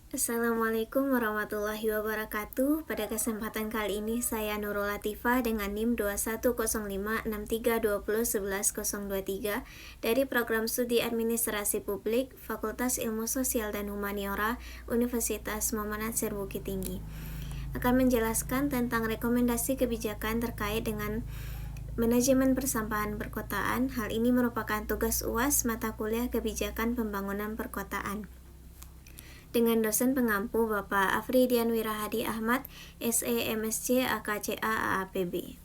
Assalamualaikum warahmatullahi wabarakatuh. Pada kesempatan kali ini saya Nurul Latifah dengan NIM 21056320111023 dari Program Studi Administrasi Publik Fakultas Ilmu Sosial dan Humaniora Universitas Muhammad Ansir Bukit Tinggi akan menjelaskan tentang rekomendasi kebijakan terkait dengan manajemen persampahan perkotaan. Hal ini merupakan tugas UAS mata kuliah Kebijakan Pembangunan Perkotaan dengan dosen pengampu Bapak Afridian Wirahadi Ahmad, SE MSc AKCA AAPB.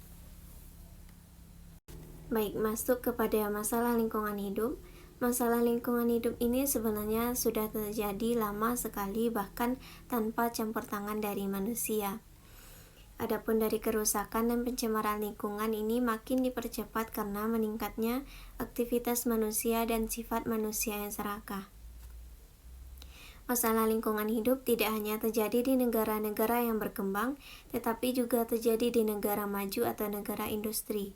Baik, masuk kepada masalah lingkungan hidup. Masalah lingkungan hidup ini sebenarnya sudah terjadi lama sekali, bahkan tanpa campur tangan dari manusia. Adapun dari kerusakan dan pencemaran lingkungan ini makin dipercepat karena meningkatnya aktivitas manusia dan sifat manusia yang serakah. Masalah lingkungan hidup tidak hanya terjadi di negara-negara yang berkembang, tetapi juga terjadi di negara maju atau negara industri.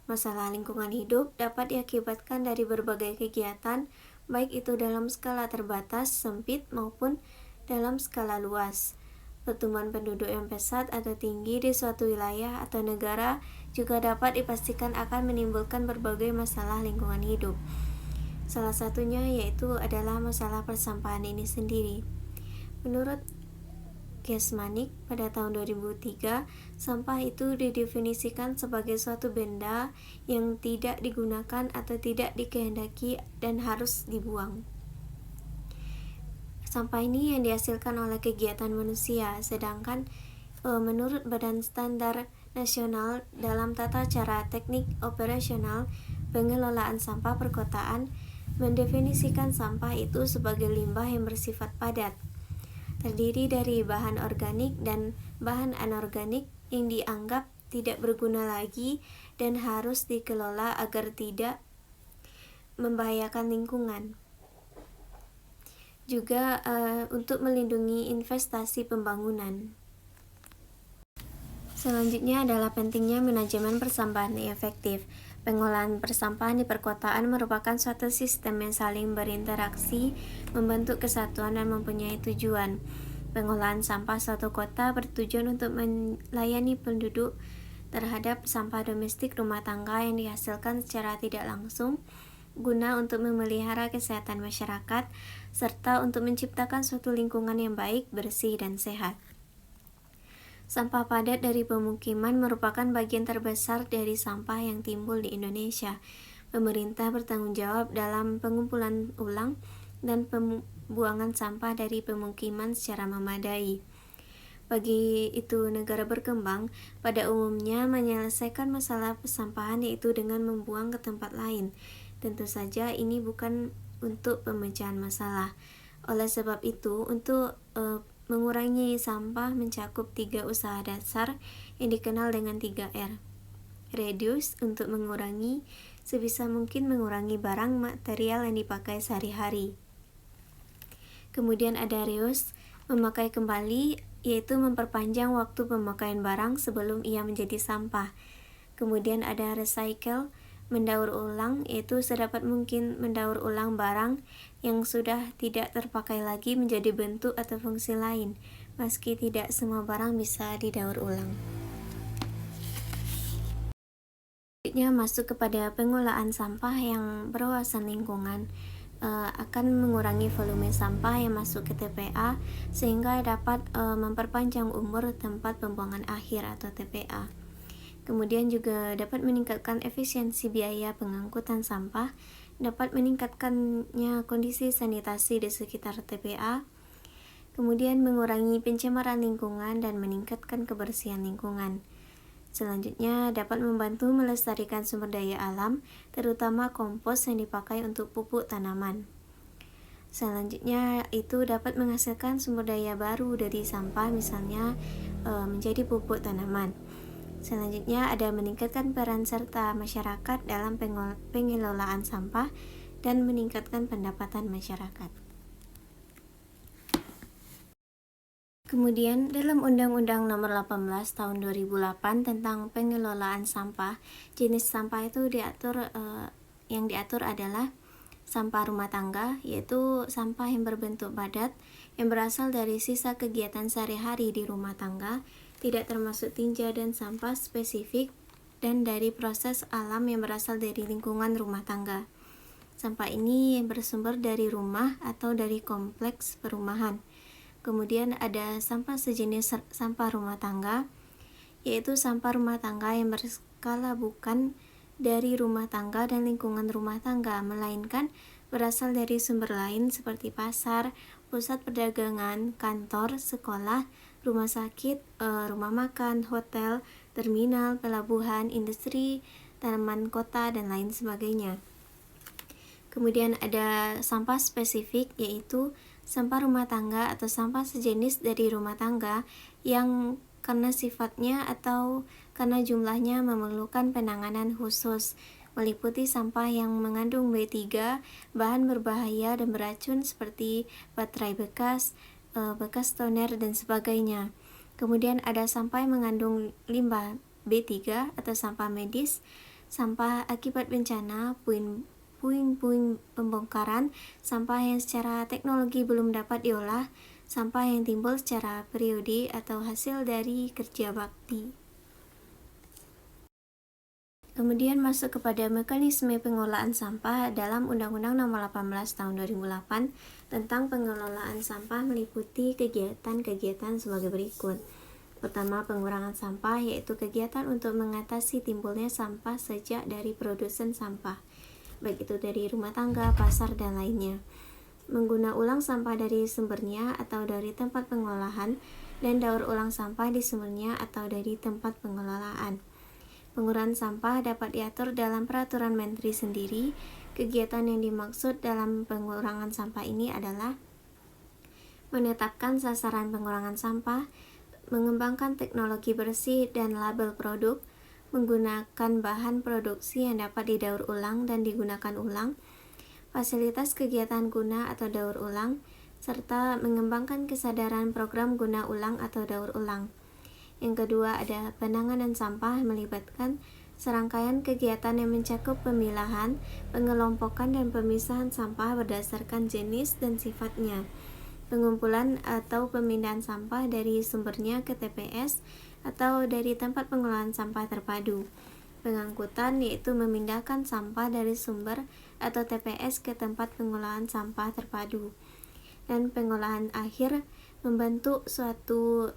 Masalah lingkungan hidup dapat diakibatkan dari berbagai kegiatan, baik itu dalam skala terbatas, sempit, maupun dalam skala luas. Pertumbuhan penduduk yang pesat atau tinggi di suatu wilayah atau negara juga dapat dipastikan akan menimbulkan berbagai masalah lingkungan hidup. Salah satunya yaitu adalah masalah persampahan ini sendiri. Menurut Gesmanik pada tahun 2003, sampah itu didefinisikan sebagai suatu benda yang tidak digunakan atau tidak dikehendaki dan harus dibuang. Sampah ini yang dihasilkan oleh kegiatan manusia, sedangkan menurut Badan Standar Nasional dalam Tata Cara Teknik Operasional Pengelolaan Sampah Perkotaan mendefinisikan sampah itu sebagai limbah yang bersifat padat, terdiri dari bahan organik dan bahan anorganik yang dianggap tidak berguna lagi dan harus dikelola agar tidak membahayakan lingkungan. Juga untuk melindungi investasi pembangunan. Selanjutnya adalah pentingnya manajemen persampahan yang efektif. Pengolahan persampahan di perkotaan merupakan suatu sistem yang saling berinteraksi, membentuk kesatuan dan mempunyai tujuan. Pengolahan sampah suatu kota bertujuan untuk melayani penduduk terhadap sampah domestik rumah tangga yang dihasilkan secara tidak langsung, guna untuk memelihara kesehatan masyarakat, serta untuk menciptakan suatu lingkungan yang baik, bersih, dan sehat. Sampah padat dari pemukiman merupakan bagian terbesar dari sampah yang timbul di Indonesia. Pemerintah bertanggung jawab dalam pengumpulan ulang dan pembuangan sampah dari pemukiman secara memadai. Bagi itu, negara berkembang pada umumnya menyelesaikan masalah persampahan yaitu dengan membuang ke tempat lain. Tentu saja ini bukan untuk pemecahan masalah. Oleh sebab itu, untuk mengurangi sampah mencakup 3 usaha dasar yang dikenal dengan 3R. Reduce untuk mengurangi, sebisa mungkin mengurangi barang material yang dipakai sehari-hari. Kemudian ada reuse, memakai kembali, yaitu memperpanjang waktu pemakaian barang sebelum ia menjadi sampah. Kemudian ada recycle, mendaur ulang, yaitu sedapat mungkin mendaur ulang barang yang sudah tidak terpakai lagi menjadi bentuk atau fungsi lain, meski tidak semua barang bisa didaur ulang. Selanjutnya masuk kepada pengolahan sampah yang berwawasan lingkungan, akan mengurangi volume sampah yang masuk ke TPA sehingga dapat memperpanjang umur tempat pembuangan akhir atau TPA. Kemudian juga dapat meningkatkan efisiensi biaya pengangkutan sampah, dapat meningkatkannya kondisi sanitasi di sekitar TPA, kemudian mengurangi pencemaran lingkungan dan meningkatkan kebersihan lingkungan. Selanjutnya dapat membantu melestarikan sumber daya alam, terutama kompos yang dipakai untuk pupuk tanaman. Selanjutnya itu dapat menghasilkan sumber daya baru dari sampah, misalnya menjadi pupuk tanaman. Selanjutnya ada meningkatkan peran serta masyarakat dalam pengelolaan sampah dan meningkatkan pendapatan masyarakat. Kemudian dalam Undang-Undang Nomor 18 Tahun 2008 tentang pengelolaan sampah, jenis sampah itu yang diatur adalah sampah rumah tangga, yaitu sampah yang berbentuk padat yang berasal dari sisa kegiatan sehari-hari di rumah tangga, tidak termasuk tinja dan sampah spesifik dan dari proses alam yang berasal dari lingkungan rumah tangga. Sampah ini bersumber dari rumah atau dari kompleks perumahan. Kemudian ada sampah sejenis sampah rumah tangga, yaitu sampah rumah tangga yang berskala bukan dari rumah tangga dan lingkungan rumah tangga, melainkan berasal dari sumber lain seperti pasar, pusat perdagangan, kantor, sekolah, rumah sakit, rumah makan, hotel, terminal, pelabuhan, industri, tanaman kota, dan lain sebagainya. Kemudian ada sampah spesifik, yaitu sampah rumah tangga atau sampah sejenis dari rumah tangga yang karena sifatnya atau karena jumlahnya memerlukan penanganan khusus, meliputi sampah yang mengandung B3, bahan berbahaya dan beracun seperti baterai bekas, bekas toner, dan sebagainya. Kemudian ada sampah yang mengandung limbah B3 atau sampah medis, sampah akibat bencana, puing-puing pembongkaran, sampah yang secara teknologi belum dapat diolah, sampah yang timbul secara periode atau hasil dari kerja bakti. Kemudian masuk kepada mekanisme pengelolaan sampah dalam Undang-Undang Nomor 18 Tahun 2008 tentang pengelolaan sampah meliputi kegiatan-kegiatan sebagai berikut. Pertama, pengurangan sampah, yaitu kegiatan untuk mengatasi timbulnya sampah sejak dari produsen sampah, baik itu dari rumah tangga, pasar, dan lainnya. Mengguna ulang sampah dari sumbernya atau dari tempat pengolahan, dan daur ulang sampah di sumbernya atau dari tempat pengelolaan. Pengurangan sampah dapat diatur dalam peraturan menteri sendiri. Kegiatan yang dimaksud dalam pengurangan sampah ini adalah menetapkan sasaran pengurangan sampah, mengembangkan teknologi bersih dan label produk, menggunakan bahan produksi yang dapat didaur ulang dan digunakan ulang, fasilitas kegiatan guna atau daur ulang, serta mengembangkan kesadaran program guna ulang atau daur ulang. Yang kedua, ada penanganan sampah melibatkan serangkaian kegiatan yang mencakup pemilahan, pengelompokan, dan pemisahan sampah berdasarkan jenis dan sifatnya, pengumpulan atau pemindahan sampah dari sumbernya ke TPS atau dari tempat pengolahan sampah terpadu. Pengangkutan, yaitu memindahkan sampah dari sumber atau TPS ke tempat pengolahan sampah terpadu. Dan pengolahan akhir, membentuk suatu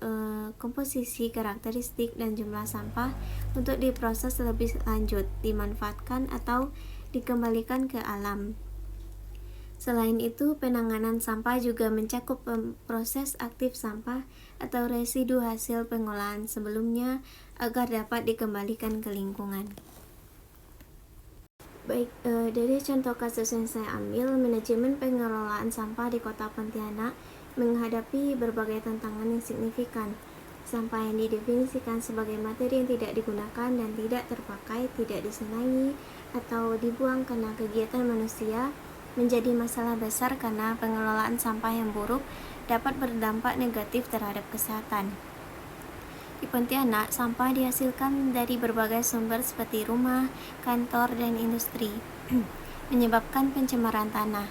komposisi, karakteristik, dan jumlah sampah untuk diproses lebih lanjut, dimanfaatkan atau dikembalikan ke alam. Selain itu, penanganan sampah juga mencakup proses aktif sampah atau residu hasil pengolahan sebelumnya agar dapat dikembalikan ke lingkungan. Baik, dari contoh kasus yang saya ambil, manajemen pengelolaan sampah di Kota Pontianak menghadapi berbagai tantangan yang signifikan. Sampah yang didefinisikan sebagai materi yang tidak digunakan dan tidak terpakai, tidak disenangi, atau dibuang karena kegiatan manusia menjadi masalah besar karena pengelolaan sampah yang buruk dapat berdampak negatif terhadap kesehatan. Di Pontianak, sampah dihasilkan dari berbagai sumber seperti rumah, kantor, dan industri, menyebabkan pencemaran tanah,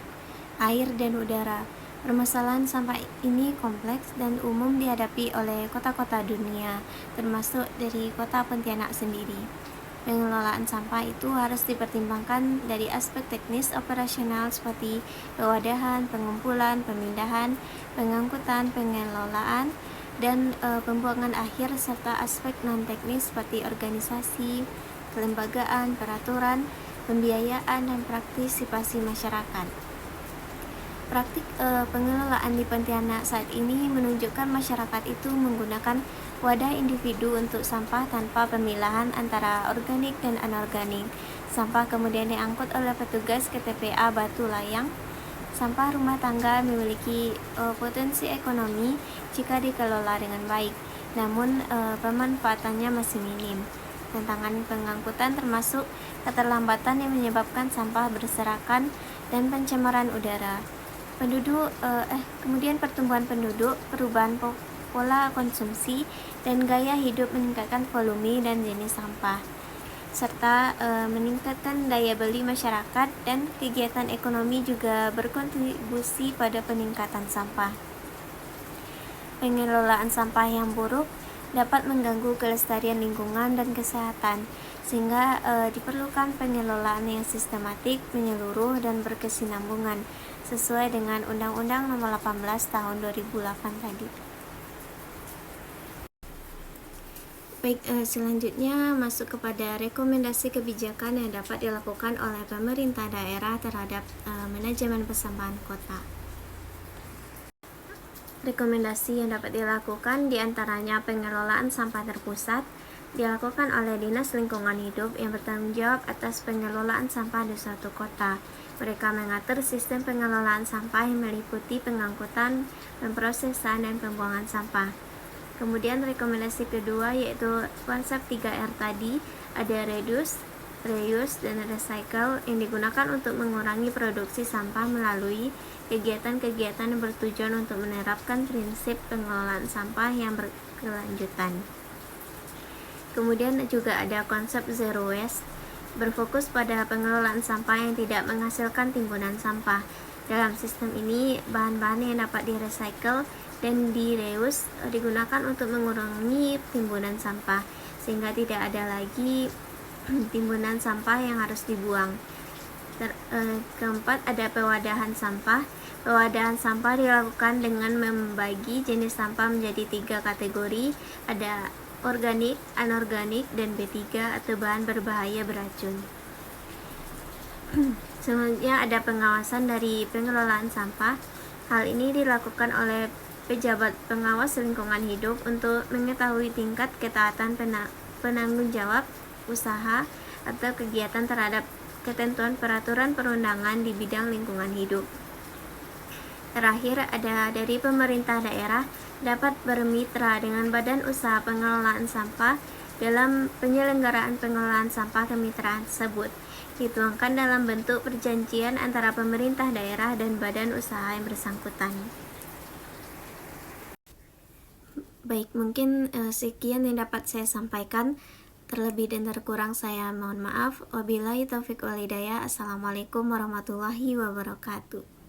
air, dan udara. Permasalahan sampah ini kompleks dan umum dihadapi oleh kota-kota dunia, termasuk dari kota Pontianak sendiri. Pengelolaan sampah itu harus dipertimbangkan dari aspek teknis operasional seperti pewadahan, pengumpulan, pemindahan, pengangkutan, pengelolaan, dan pembuangan akhir, serta aspek non-teknis seperti organisasi, kelembagaan, peraturan, pembiayaan, dan partisipasi masyarakat. Praktik pengelolaan di Pontianak saat ini menunjukkan masyarakat itu menggunakan wadah individu untuk sampah tanpa pemilahan antara organik dan anorganik. Sampah kemudian diangkut oleh petugas ke TPA Batu Layang. Sampah rumah tangga memiliki potensi ekonomi jika dikelola dengan baik, namun pemanfaatannya masih minim. Tantangan pengangkutan termasuk keterlambatan yang menyebabkan sampah berserakan dan pencemaran udara. Kemudian pertumbuhan penduduk, perubahan pola konsumsi, dan gaya hidup meningkatkan volume dan jenis sampah. serta meningkatkan daya beli masyarakat, dan kegiatan ekonomi juga berkontribusi pada peningkatan sampah. Pengelolaan sampah yang buruk dapat mengganggu kelestarian lingkungan dan kesehatan, sehingga diperlukan pengelolaan yang sistematik, menyeluruh, dan berkesinambungan sesuai dengan Undang-Undang Nomor 18 Tahun 2008 tadi. Baik, selanjutnya masuk kepada rekomendasi kebijakan yang dapat dilakukan oleh pemerintah daerah terhadap manajemen persampahan kota. Rekomendasi yang dapat dilakukan diantaranya pengelolaan sampah terpusat dilakukan oleh Dinas Lingkungan Hidup yang bertanggung jawab atas pengelolaan sampah di suatu kota. Mereka mengatur sistem pengelolaan sampah yang meliputi pengangkutan, pemrosesan, dan pembuangan sampah. Kemudian rekomendasi kedua yaitu konsep 3R tadi, ada reduce, reuse, dan recycle yang digunakan untuk mengurangi produksi sampah melalui kegiatan-kegiatan yang bertujuan untuk menerapkan prinsip pengelolaan sampah yang berkelanjutan. Kemudian juga ada konsep zero waste, berfokus pada pengelolaan sampah yang tidak menghasilkan timbunan sampah. Dalam sistem ini, bahan-bahan yang dapat di-recycle dan di-reuse digunakan untuk mengurangi timbunan sampah, sehingga tidak ada lagi timbunan sampah yang harus dibuang. Keempat, ada pewadahan sampah. Pewadahan sampah dilakukan dengan membagi jenis sampah menjadi 3 kategori, ada organik, anorganik, dan B3 atau bahan berbahaya beracun. Selanjutnya ada pengawasan dari pengelolaan sampah. Hal ini dilakukan oleh pejabat pengawas lingkungan hidup untuk mengetahui tingkat ketaatan penanggung jawab usaha atau kegiatan terhadap ketentuan peraturan perundangan di bidang lingkungan hidup. Terakhir, ada dari pemerintah daerah dapat bermitra dengan badan usaha pengelolaan sampah dalam penyelenggaraan pengelolaan sampah. Kemitraan tersebut dituangkan dalam bentuk perjanjian antara pemerintah daerah dan badan usaha yang bersangkutan. Baik, mungkin sekian yang dapat saya sampaikan. Terlebih dan terkurang saya mohon maaf. Wabillahi taufiq wal hidayah. Assalamualaikum warahmatullahi wabarakatuh.